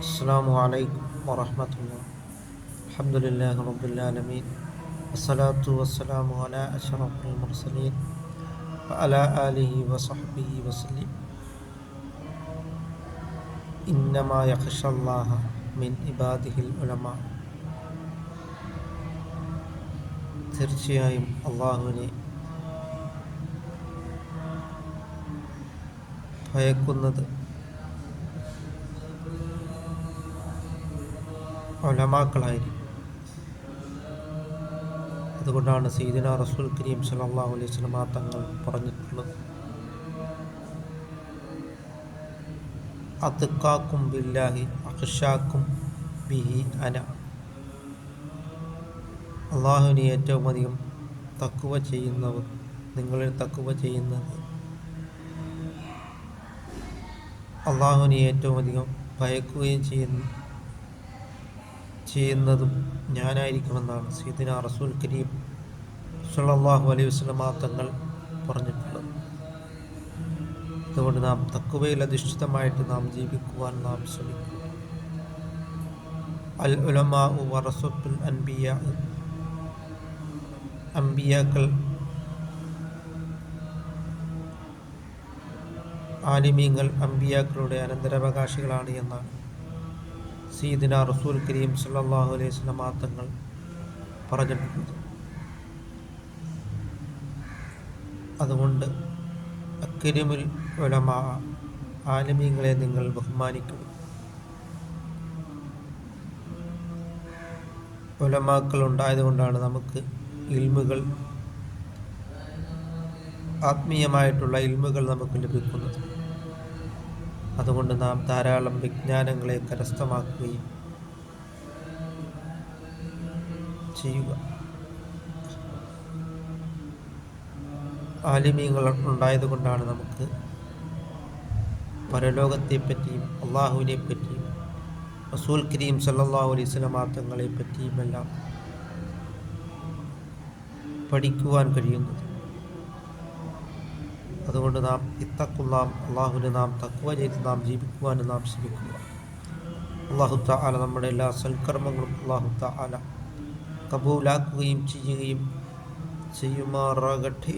السلام عليكم ورحمة الله. الحمد لله رب العالمين، والصلاة والسلام على أشرف المرسلين وعلى آله وصحبه وسلم. إنما يخشى الله من عباده العلماء. തീർച്ചയായും അള്ളാഹുവിനെ ഭയക്കുന്നത് ഉലമാക്കളായിരിക്കും. അതുകൊണ്ടാണ് സയ്യിദുനാ റസൂൽ കരീം സല്ലല്ലാഹു അലൈഹി വസല്ലം തങ്ങൾ പറഞ്ഞിട്ടുള്ളത്, അത്ഖാക്കും ബില്ലാഹി അഖ്ശാക്കും ബിഹി അന. അള്ളാഹുവിനെ ഏറ്റവും അധികം തഖ്വ ചെയ്യുന്നവർ, നിങ്ങളിൽ തഖ്വ ചെയ്യുന്നത്, അള്ളാഹുവിനെ ഏറ്റവും അധികം ഭയക്കുകയും ചെയ്യുന്നതും ഞാനായിരിക്കുമെന്നാണ് സയ്യിദുനാ റസൂൽ കരീം സല്ലല്ലാഹു അലൈഹി വസല്ലം തങ്ങൾ പറഞ്ഞിട്ടുള്ളത്. അതുകൊണ്ട് നാം തഖ്വയിൽ അധിഷ്ഠിതമായിട്ട് നാം ജീവിക്കുവാൻ നാം ശ്രമിക്കുക. അൽ ഉലമാഉ വറസത്തുൽ അൻബിയാ. അംബിയാക്കൾ, ആലിമീങ്ങൾ അംബിയാക്കളുടെ അനന്തരാവകാശികളാണ് എന്നാണ് സയ്യിദുനാ റസൂൽ കരീം സല്ലല്ലാഹു അലൈഹി വസല്ലം തങ്ങൾ പറഞ്ഞിട്ടുള്ളത്. അതുകൊണ്ട് അക്രമുൽ ഉലമാ, ആലിമീങ്ങളെ നിങ്ങൾ ബഹുമാനിക്കുക. ഉലമാക്കൾ ഉണ്ടായതുകൊണ്ടാണ് നമുക്ക് ഇൽമുകൾ, ആത്മീയമായിട്ടുള്ള ഇൽമുകൾ നമുക്ക് ലഭിക്കുന്നത്. അതുകൊണ്ട് നാം ധാരാളം വിജ്ഞാനങ്ങളെ കരസ്ഥമാക്കുകയും ചെയ്യുക. ആലിമീങ്ങൾ ഉണ്ടായതുകൊണ്ടാണ് നമുക്ക് പരലോകത്തെപ്പറ്റിയും അള്ളാഹുവിനെ പറ്റിയും റസൂൽ കരീം സല്ലല്ലാഹു അലൈഹി വസല്ലം തങ്ങളെ പറ്റിയും എല്ലാം പഠിക്കുവാൻ കഴിയുന്നത്. അതുകൊണ്ട് നാം ഇത്തഖുല്ലാഹ്, അള്ളാഹുവിനെ നാം തഖ്വ ചെയ്ത് നാം ജീവിക്കുവാനും നാം ശ്രമിക്കുക. അല്ലാഹു തആല നമ്മുടെ എല്ലാ സൽക്കർമ്മങ്ങളും അല്ലാഹു തആല കബൂലാക്കുകയും ചെയ്യുമാറാകട്ടെ.